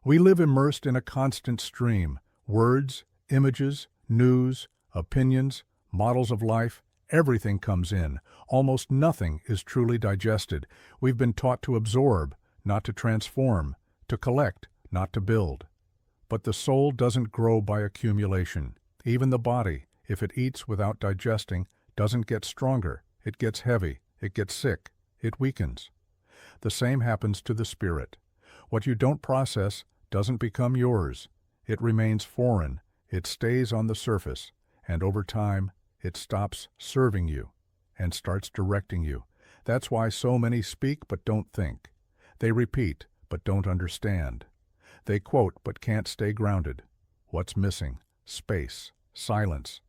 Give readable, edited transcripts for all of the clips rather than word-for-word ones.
We live immersed in a constant stream. Words, images, news, opinions, models of life, everything comes in. Almost nothing is truly digested. We've been taught to absorb, not to transform, to collect, not to build. But the soul doesn't grow by accumulation. Even the body, if it eats without digesting, doesn't get stronger. It gets heavy, it gets sick, it weakens. The same happens to the spirit. What you don't process doesn't become yours. It remains foreign, it stays on the surface, and over time, it stops serving you and starts directing you. That's why so many speak but don't think. They repeat but don't understand. They quote but can't stay grounded. What's missing? Space, silence.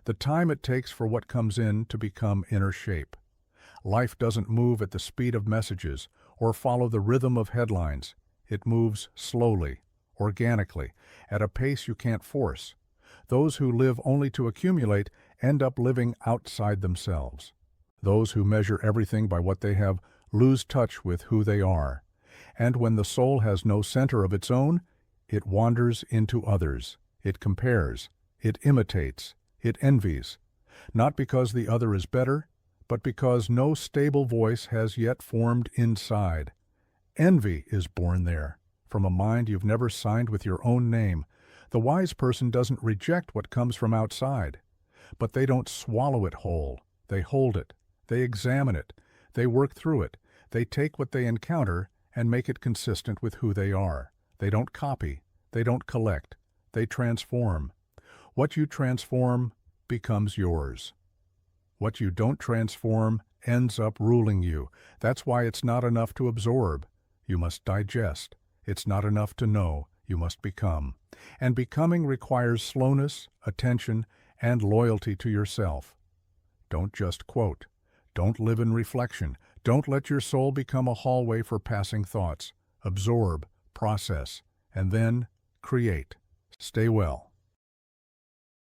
The time it takes for what comes in to become inner shape. Life doesn't move at the speed of messages or follow the rhythm of headlines. It moves slowly, organically, at a pace you can't force. Those who live only to accumulate end up living outside themselves. Those who measure everything by what they have lose touch with who they are. And when the soul has no center of its own, it wanders into others. It compares. It imitates. It envies. Not because the other is better, but because no stable voice has yet formed inside. Envy is born there, from a mind you've never signed with your own name. The wise person doesn't reject what comes from outside, but they don't swallow it whole. They hold it. They examine it. They work through it. They take what they encounter and make it consistent with who they are. They don't copy. They don't collect. They transform. What you transform becomes yours. What you don't transform ends up ruling you. That's why it's not enough to absorb. You must digest. It's not enough to know. You must become. And becoming requires slowness, attention, and loyalty to yourself. Don't just quote. Don't live in reflection. Don't let your soul become a hallway for passing thoughts. Absorb, process, and then create. Stay well.